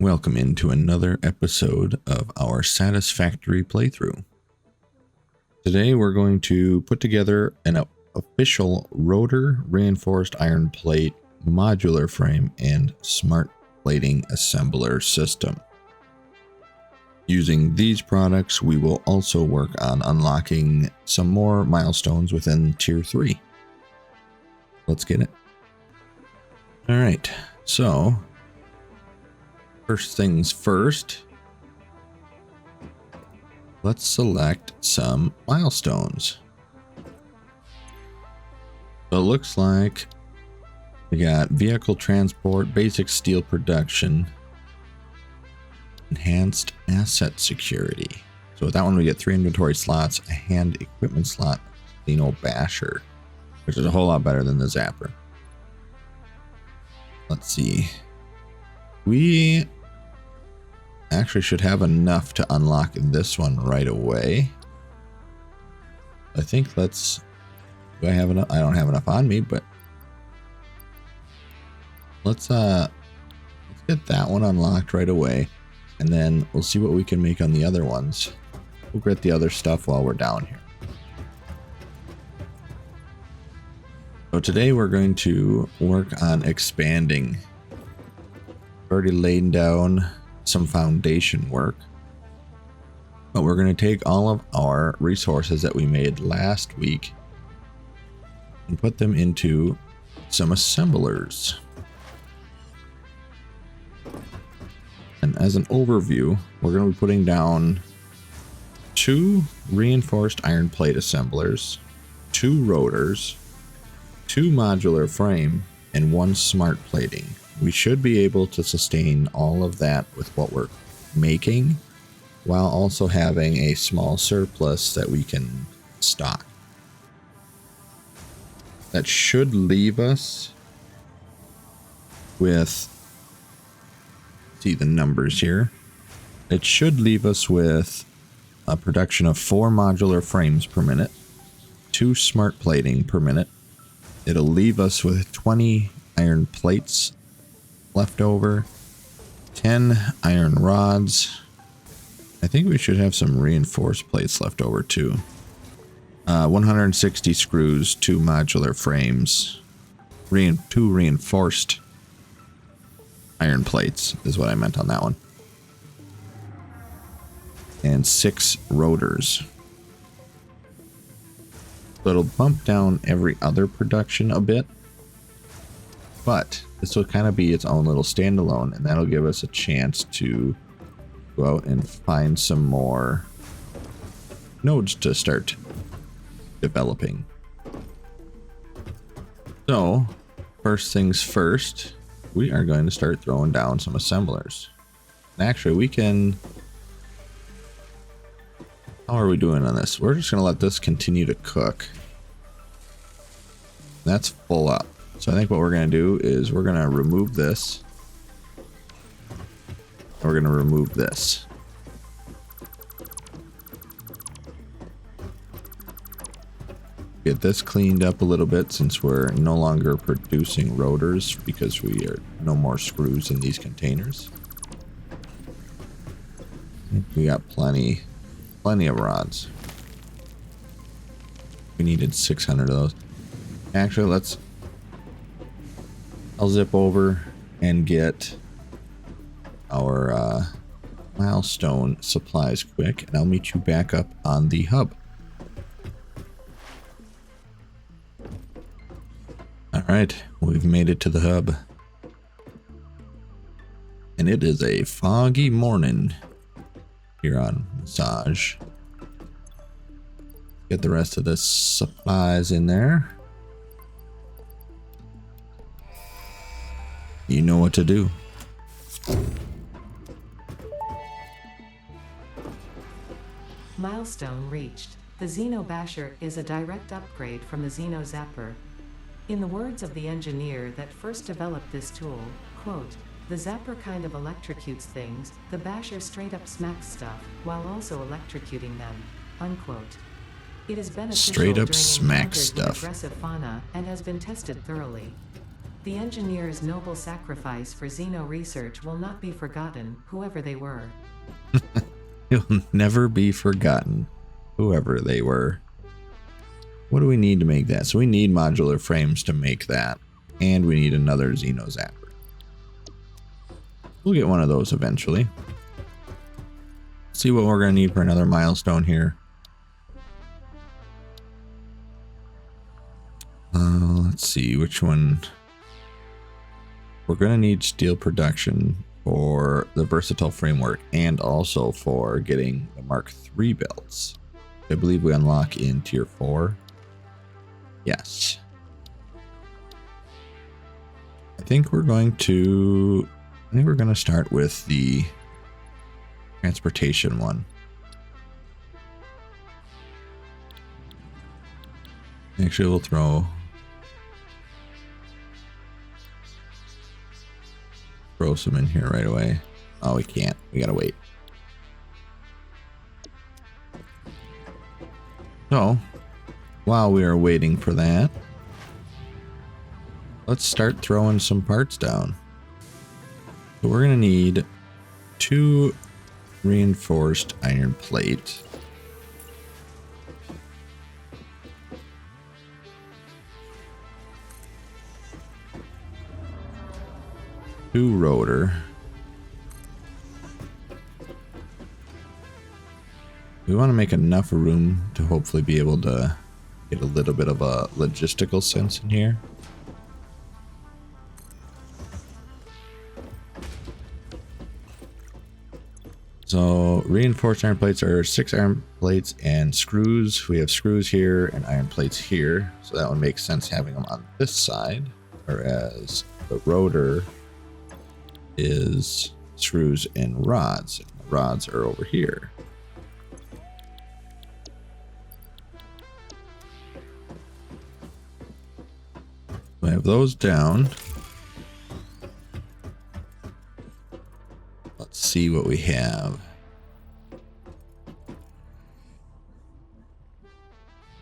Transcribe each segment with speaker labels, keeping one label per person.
Speaker 1: Welcome into another episode of our Satisfactory playthrough. Today we're going to put together an official rotor, reinforced iron plate, modular frame, and smart plating assembler system. Using these products, we will also work on unlocking some more milestones within Tier 3. Let's get it. Alright, so first things first, let's select some milestones. So it looks like we got vehicle transport, basic steel production, enhanced asset security. So with that one we get 3 inventory slots, a hand equipment slot, Xeno Basher, which is a whole lot better than the Zapper. Let's see. We actually should have enough to unlock this one right away. I think do I have enough? I don't have enough on me, but let's get that one unlocked right away, and then we'll see what we can make on the other ones. We'll get the other stuff while we're down here. So today we're going to work on expanding. Already laid down some foundation work, but we're going to take all of our resources that we made last week and put them into some assemblers. And as an overview, we're going to be putting down 2 reinforced iron plate assemblers, 2 rotors, 2 modular frame, and 1 smart plating. We should be able to sustain all of that with what we're making, while also having a small surplus that we can stock. That should leave us with, see the numbers here, it should leave us with a production of 4 modular frames per minute, 2 smart plating per minute. It'll leave us with 20 iron plates left over, 10 iron rods. I think we should have some reinforced plates left over too. 160 screws, 2 modular frames, 2 reinforced iron plates is what I meant on that one, and 6 rotors. So it'll bump down every other production a bit, but this will kind of be its own little standalone, and that'll give us a chance to go out and find some more nodes to start developing. So first things first, we are going to start throwing down some assemblers. And actually we can, how are we doing on this? We're just going to let this continue to cook. That's full up. So I think what we're going to do is we're going to remove this. We're going to remove this. Get this cleaned up a little bit since we're no longer producing rotors because we are no more screws in these containers. We got plenty of rods. We needed 600 of those. Actually, I'll zip over and get our milestone supplies quick, and I'll meet you back up on the hub. Alright, we've made it to the hub. And it is a foggy morning here on Massage. Get the rest of the supplies in there. You know what to do.
Speaker 2: Milestone reached. The Xeno Basher is a direct upgrade from the Xeno Zapper. In the words of the engineer that first developed this tool, quote, "The Zapper kind of electrocutes things, the Basher straight up smacks stuff, while also electrocuting them," unquote. It is beneficial
Speaker 1: Straight up
Speaker 2: during
Speaker 1: smack
Speaker 2: encounters with
Speaker 1: stuff.
Speaker 2: aggressive fauna and has been tested thoroughly. The engineer's noble sacrifice for Xeno research will not be forgotten, whoever they were.
Speaker 1: You'll never be forgotten, whoever they were. What do we need to make that? So we need modular frames to make that. And we need another Xeno zapper. We'll get one of those eventually. See what we're going to need for another milestone here. Let's see which one. We're going to need steel production for the versatile framework and also for getting the Mark III belts. I believe we unlock in tier 4. Yes. I think we're going to start with the transportation one. Actually, we'll throw some in here right away. Oh, we can't. We gotta wait. So, while we are waiting for that, let's start throwing some parts down. So we're gonna need 2 reinforced iron plate. Two rotor. We want to make enough room to hopefully be able to get a little bit of a logistical sense in here. So reinforced iron plates are 6 iron plates and screws. We have screws here and iron plates here. So that would make sense having them on this side, whereas the rotor is screws and rods. The rods are over here. I have those down. Let's see what we have.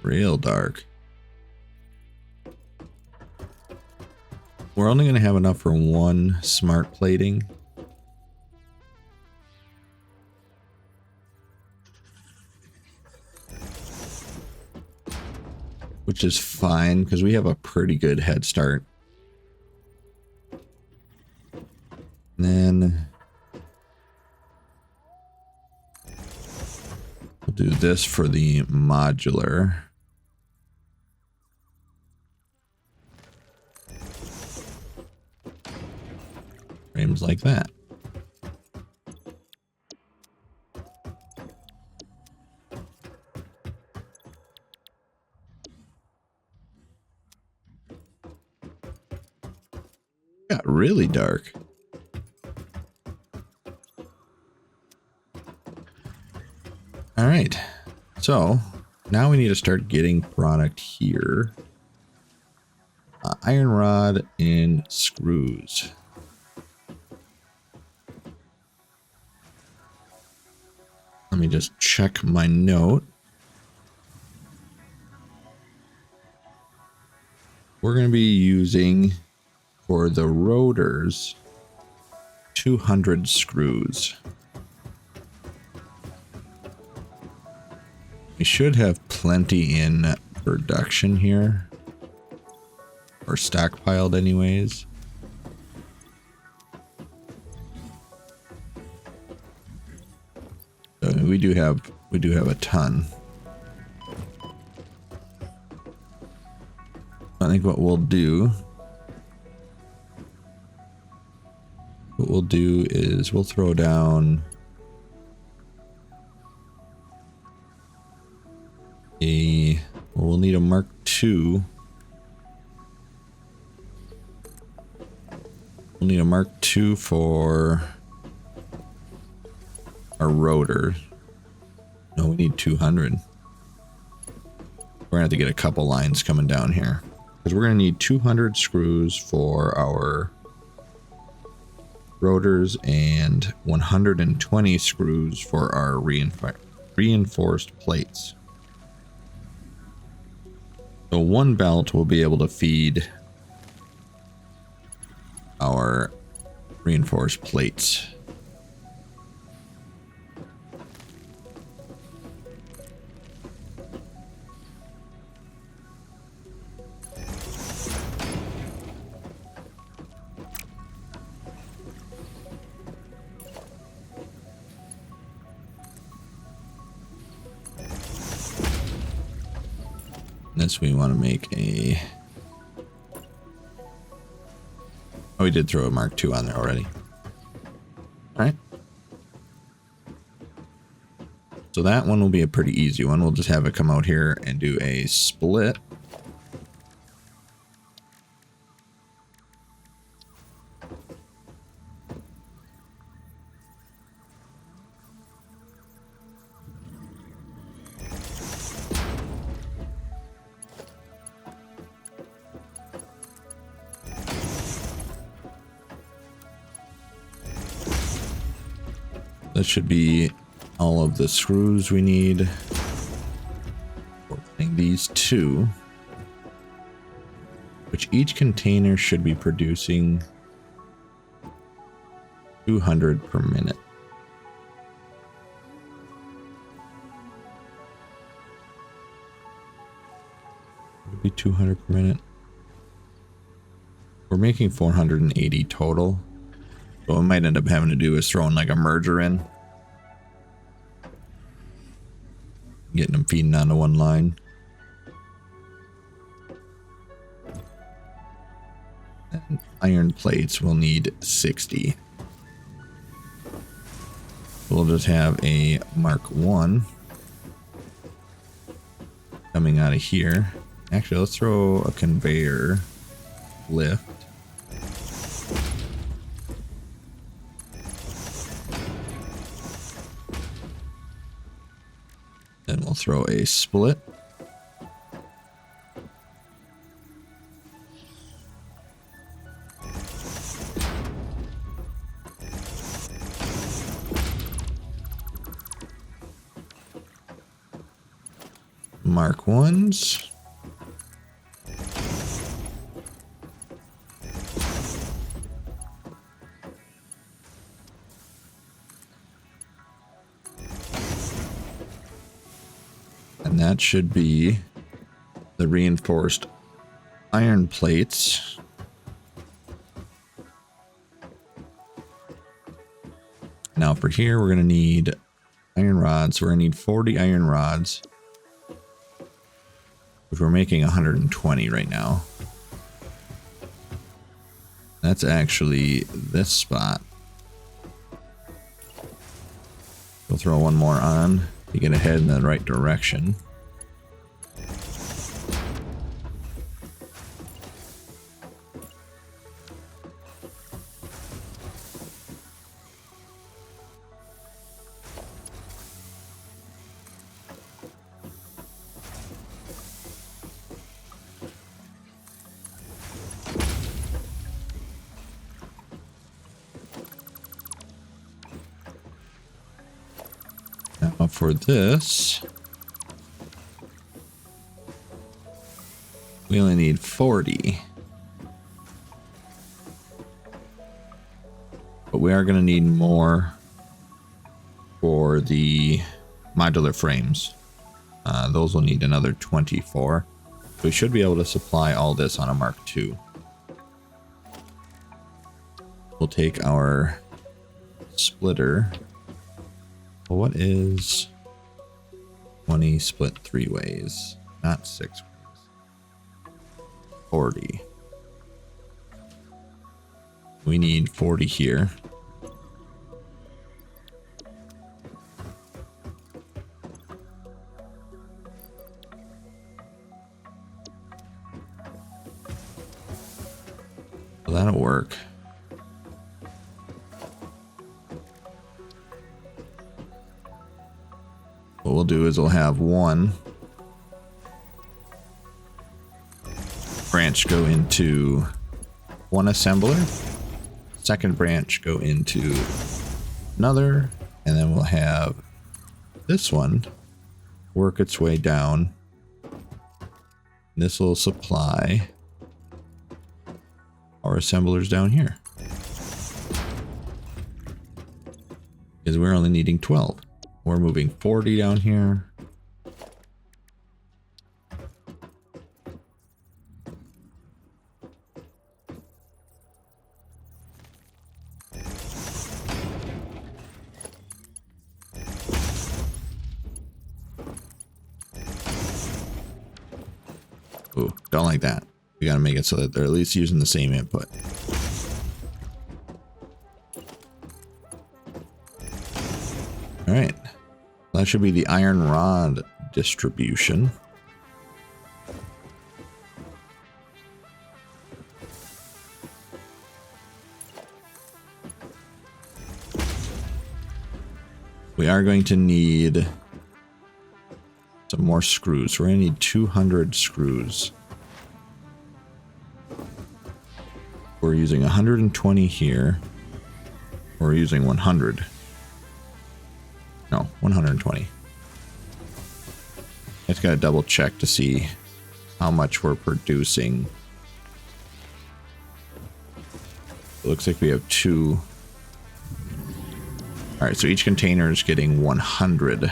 Speaker 1: Real dark. We're only going to have enough for 1 smart plating. Which is fine because we have a pretty good head start. And then we'll do this for the modular. Frames like that. Got really dark. All right. So now we need to start getting product here. Iron rod and screws. Let me just check my note. We're going to be using, for the rotors, 200 screws. We should have plenty in production here, or stockpiled anyways. So we do have a ton. I think what we'll do is we'll throw down we'll need a Mark II. We'll need a Mark II for our rotor. No, we need 200. We're gonna have to get a couple lines coming down here because we're gonna need 200 screws for our rotors and 120 screws for our reinforced plates. So 1 belt will be able to feed our reinforced plates. This we want to make a... Oh, we did throw a Mark II on there already. Alright. So that one will be a pretty easy one. We'll just have it come out here and do a split. That should be all of the screws we need. We're putting these two, which each container should be producing 200 per minute. Would it be 200 per minute? We're making 480 total. So what we might end up having to do is throwing like a merger in. Getting them feeding onto one line. And iron plates will need 60. We'll just have a Mark I coming out of here. Actually, let's throw a conveyor lift. Then we'll throw a split. Mark I's. And that should be the reinforced iron plates. Now for here, we're going to need iron rods. So we're going to need 40 iron rods, which we're making 120 right now. That's actually this spot. We'll throw one more on to get ahead in the right direction. Now for this, we only need 40. But we are going to need more for the modular frames. Those will need another 24. We should be able to supply all this on a Mark II. We'll take our splitter. Well, what is 20 split 3 ways? Not 6 ways. 40. We need 40 here. So that'll work. What we'll do is we'll have one branch go into one assembler, second branch go into another, and then we'll have this one work its way down. This will supply our assemblers down here. Because we're only needing 12. We're moving 40 down here. Ooh, don't like that. We gotta make it so that they're at least using the same input. All right, that should be the iron rod distribution. We are going to need some more screws. We're going to need 200 screws. We're using 120 here. We're using 100. No, 120. I just got to double check to see how much we're producing. It looks like we have 2. All right, so each container is getting 100.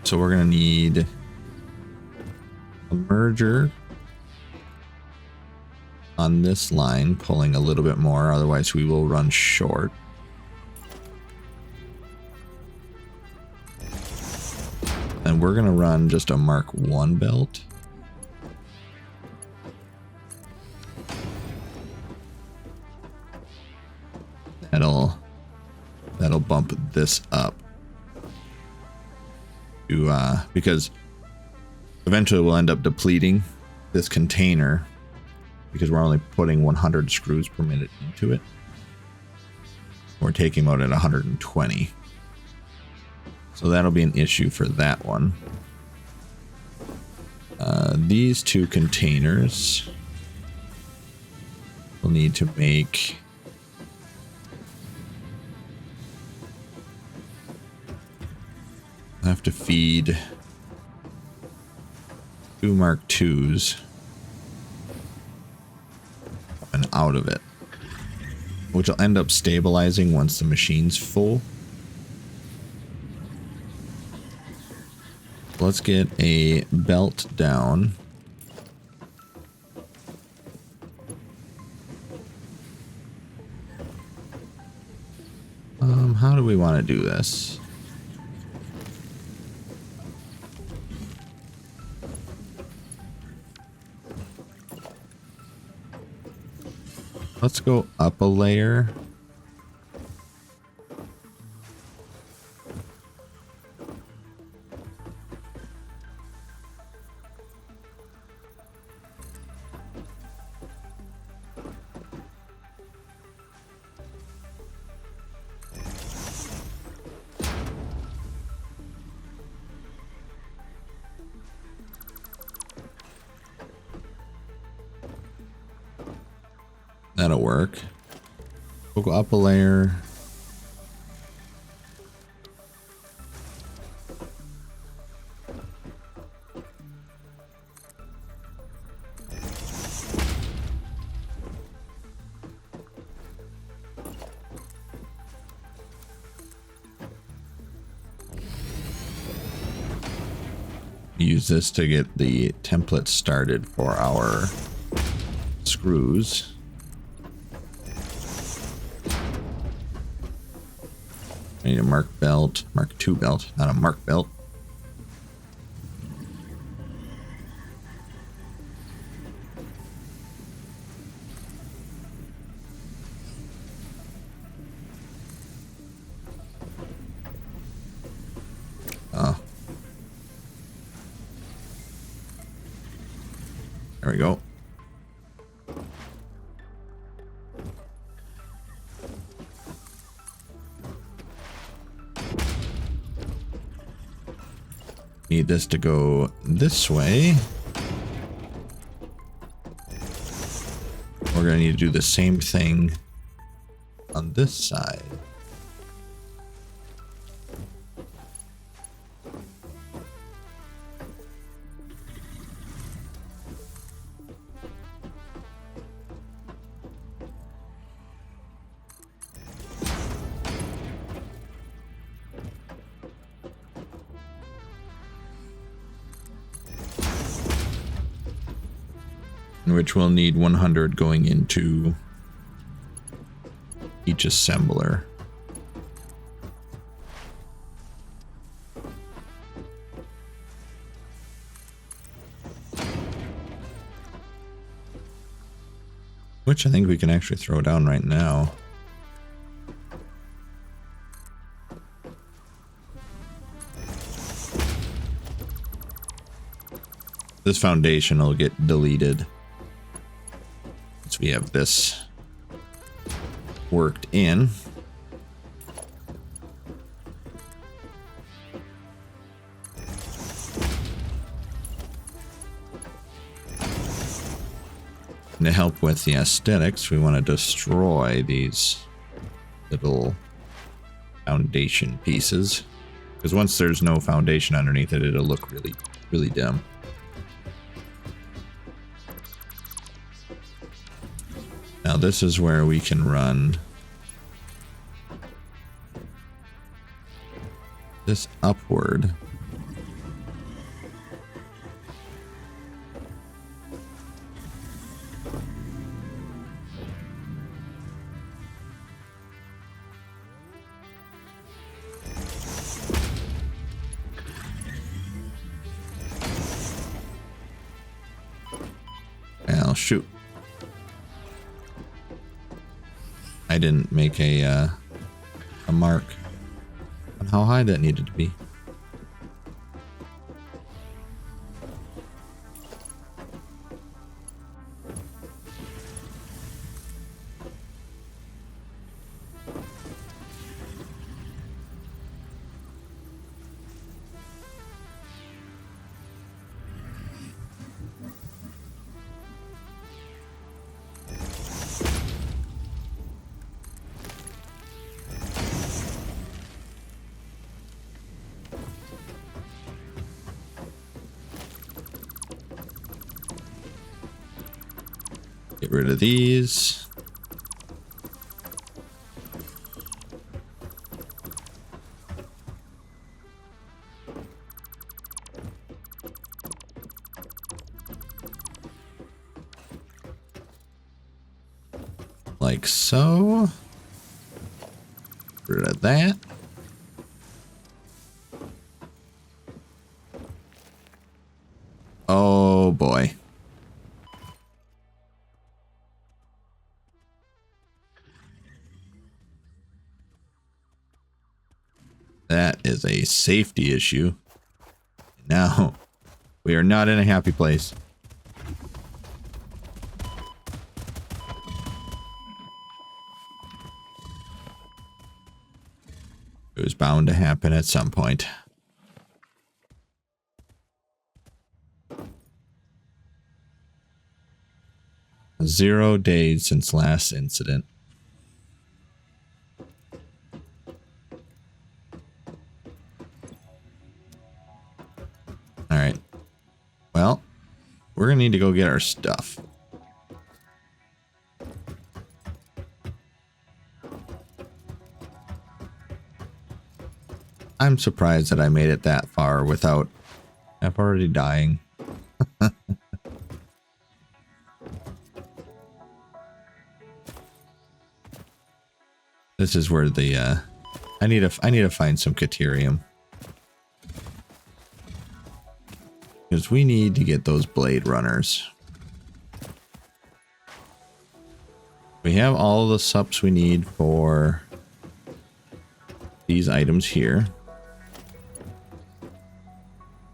Speaker 1: So we're going to need a merger on this line, pulling a little bit more, otherwise we will run short. And we're going to run just a Mark 1 belt. That'll bump this up to because eventually we'll end up depleting this container because we're only putting 100 screws per minute into it. We're taking them out at 120. So that'll be an issue for that one. These 2 containers will need to make I have to feed 2 Mark IIs and out of it, which will end up stabilizing once the machine's full. Let's get a belt down. How do we want to do this? Let's go up a layer. That'll work. We'll go up a layer. Use this to get the template started for our screws. I need a Mark belt, Mark II belt, not a Mark belt. Oh. There we go. Need this to go this way. We're going to need to do the same thing on this side. which we'll need 100 going into each assembler. Which I think we can actually throw down right now. This foundation will get deleted once we have this worked in. And to help with the aesthetics, we want to destroy these little foundation pieces. Because once there's no foundation underneath it, it'll look really, really dim. Now this is where we can run this upward. Well, shoot. I didn't make a mark on how high that needed to be. Get rid of these. Like so. Get rid of that. Oh boy. That is a safety issue. Now, we are not in a happy place. It was bound to happen at some point. Zero days since last incident. Alright. Well, we're gonna need to go get our stuff. I'm surprised that I made it that far without I'm already dying. This is where the I need to find some Caterium. Because we need to get those blade runners. We have all the sups we need for these items here.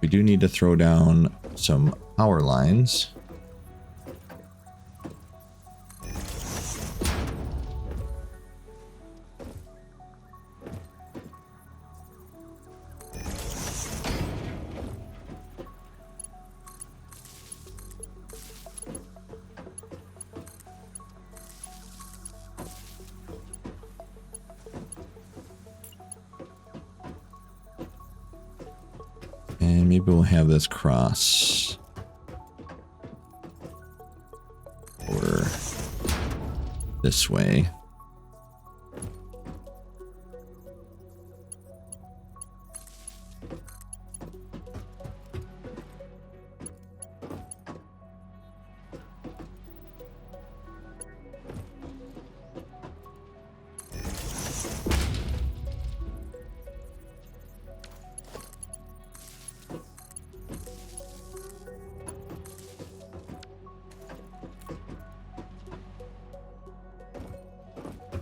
Speaker 1: We do need to throw down some power lines. And maybe we'll have this cross or this way.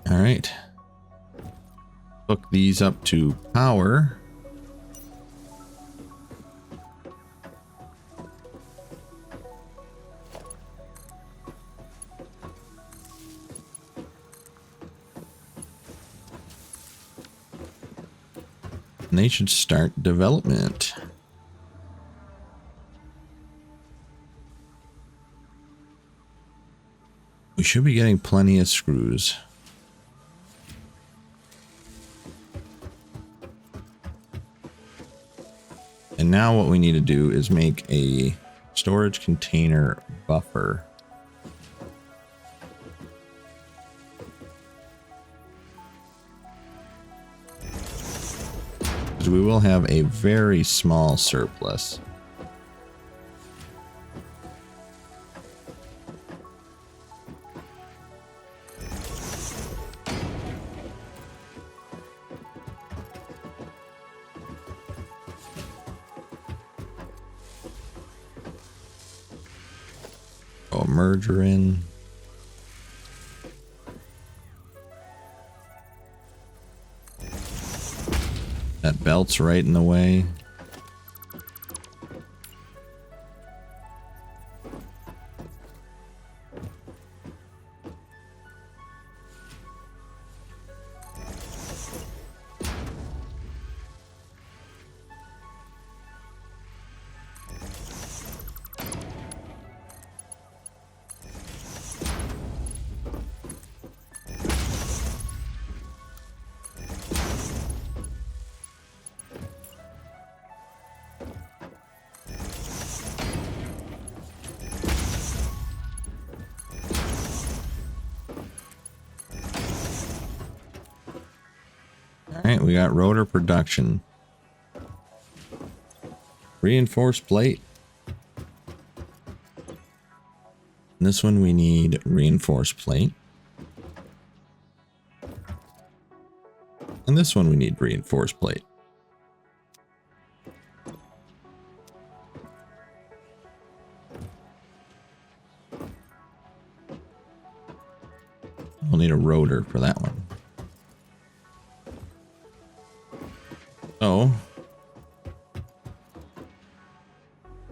Speaker 1: All right. Hook these up to power. And they should start development. We should be getting plenty of screws. And now what we need to do is make a storage container buffer. Because we will have a very small surplus. Merger in. That belt's right in the way. Alright, we got rotor production. Reinforced plate. And this one we need reinforced plate. And this one we need reinforced plate. We'll need a rotor for that one. So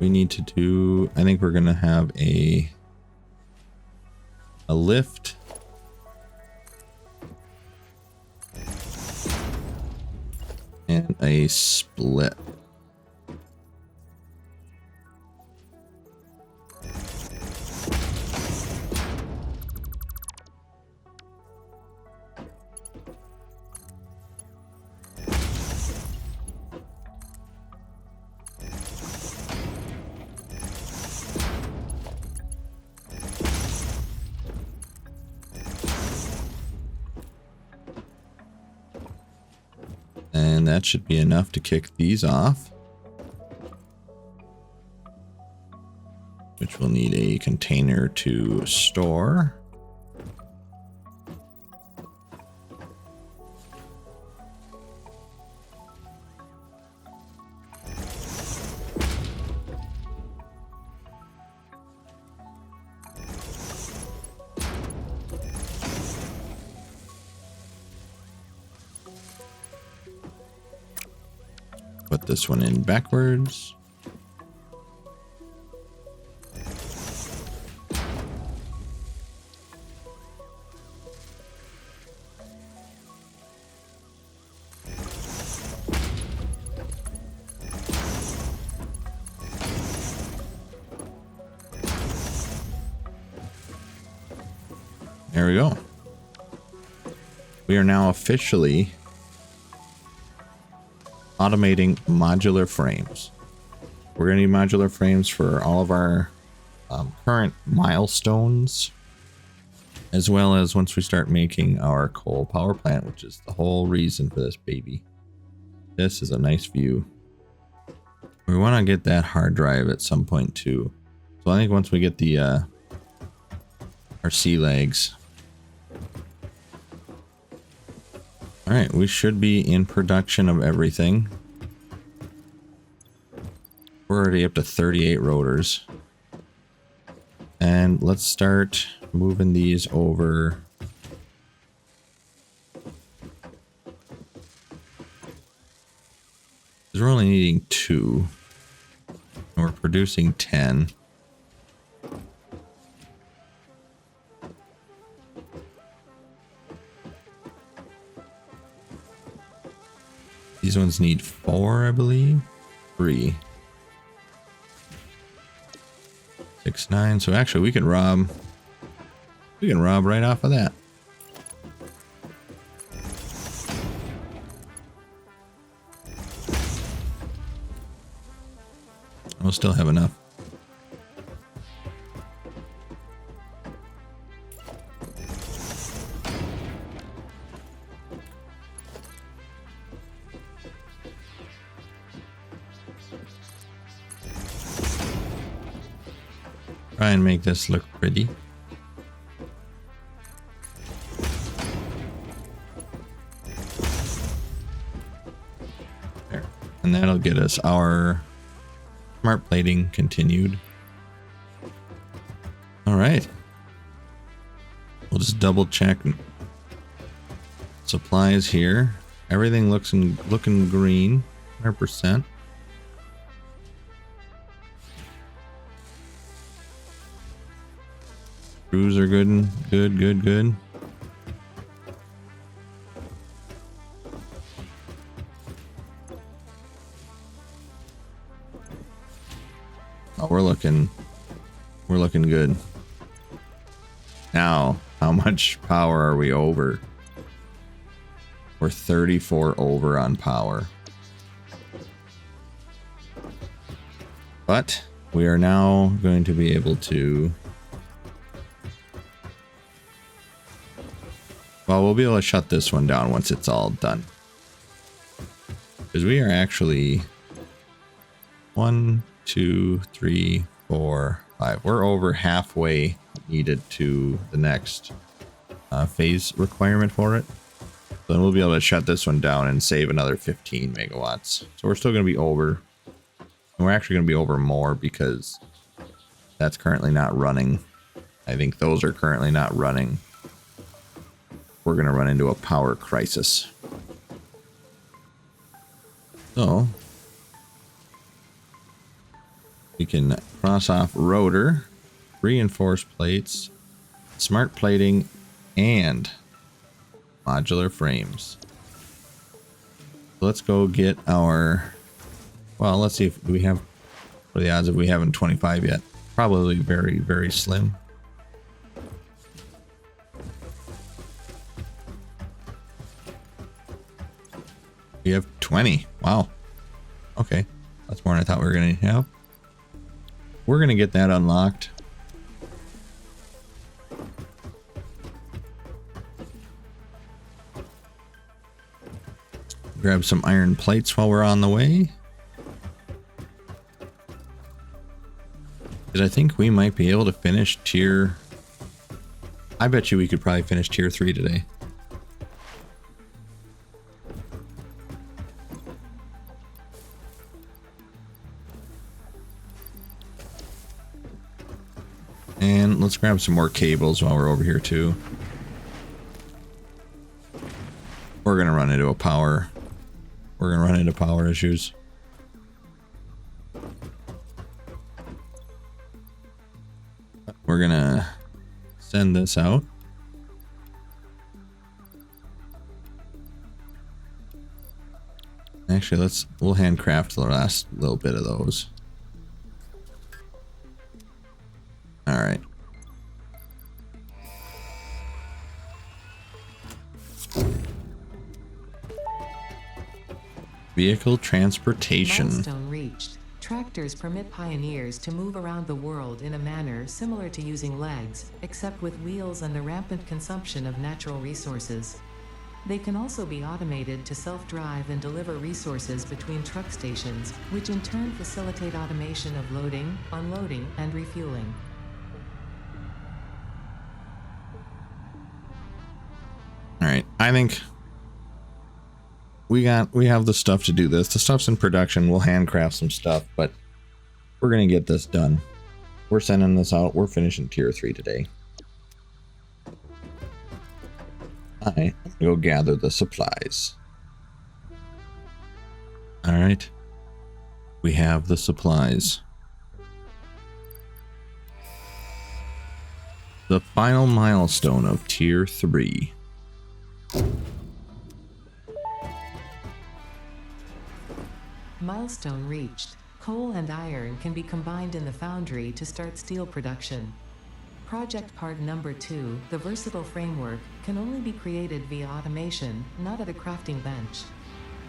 Speaker 1: we need to do, I think we're going to have a lift and a split. And that should be enough to kick these off. Which will need a container to store. Put this one in backwards. There we go. We are now officially automating modular frames. We're going to need modular frames for all of our current milestones, as well as once we start making our coal power plant, which is the whole reason for this baby. This is a nice view. We want to get that hard drive at some point too. So I think once we get the our sea legs. All right, we should be in production of everything. We're already up to 38 rotors. And let's start moving these over we're only needing 2. And we're producing 10. These ones need 4, I believe. 3. 6, 9. So actually we can rob. We can rob right off of that. We'll still have enough. Try and make this look pretty. There. And that'll get us our smart plating continued. All right. We'll just double check supplies here. Everything looking green, 100%. Screws are good and good. Oh, we're looking good. Now, how much power are we over? We're 34 over on power. But we are now going to be able to... Well, we'll be able to shut this one down once it's all done. Because we are actually 1, 2, 3, 4, 5. We're over halfway needed to the next phase requirement for it. So then we'll be able to shut this one down and save another 15 megawatts. So we're still going to be over. And we're actually going to be over more because that's currently not running. I think those are currently not running. We're going to run into a power crisis. So we can cross off rotor, reinforced plates, smart plating, and modular frames. So let's go get our... Well, let's see if we have... What are the odds of we haven't 25 yet? Probably very, very slim. We have 20. Wow. Okay. That's more than I thought we were going to have. We're going to get that unlocked. Grab some iron plates while we're on the way. Because I think we might be able to finish tier... I bet you we could probably finish tier 3 today. And let's grab some more cables while we're over here too. We're gonna run into power issues. We're gonna send this out. Actually, we'll handcraft the last little bit of those. All right. Vehicle transportation.
Speaker 2: Milestone reached. Tractors permit pioneers to move around the world in a manner similar to using legs, except with wheels and the rampant consumption of natural resources. They can also be automated to self-drive and deliver resources between truck stations, which in turn facilitate automation of loading, unloading, and refueling.
Speaker 1: All right, I think we have the stuff to do this. The stuff's in production. We'll handcraft some stuff, but we're gonna get this done. We're sending this out. We're finishing tier 3 today. I'm gonna go gather the supplies. All right, We have the supplies. The final milestone of Tier 3.
Speaker 2: Milestone reached. Coal and iron can be combined in the foundry to start steel production. Project part number 2, the versatile framework, can only be created via automation, not at a crafting bench.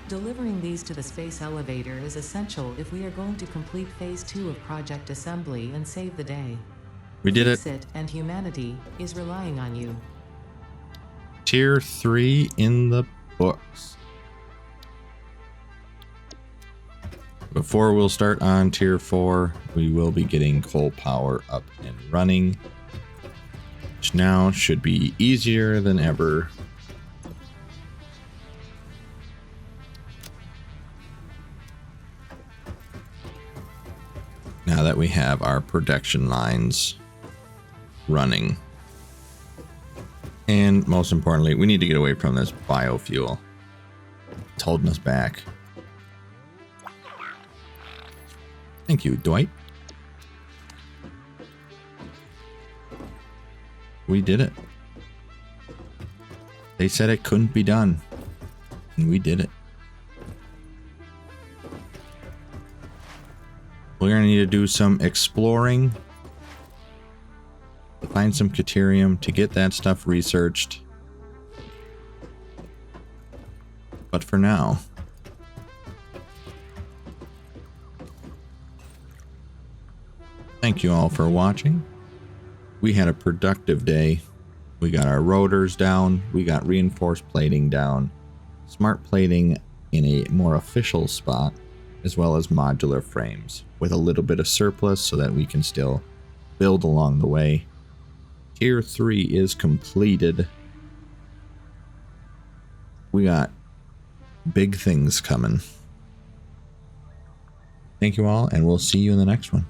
Speaker 2: Delivering these to the space elevator is essential if we are going to complete phase 2 of project assembly and save the day.
Speaker 1: We did it.
Speaker 2: Fix it, and humanity is relying on you.
Speaker 1: Tier 3 in the books. Before we'll start on Tier 4, we will be getting coal power up and running, which now should be easier than ever. Now that we have our production lines running. And most importantly, we need to get away from this biofuel. It's holding us back. Thank you, Dwight. We did it. They said it couldn't be done, and we did it. We're going to need to do some exploring to find some Caterium to get that stuff researched. But for now, thank you all for watching. We had a productive day. We got our rotors down. We got reinforced plating down. Smart plating in a more official spot, as well as modular frames with a little bit of surplus so that we can still build along the way. Tier 3 is completed. We got big things coming. Thank you all, and we'll see you in the next one.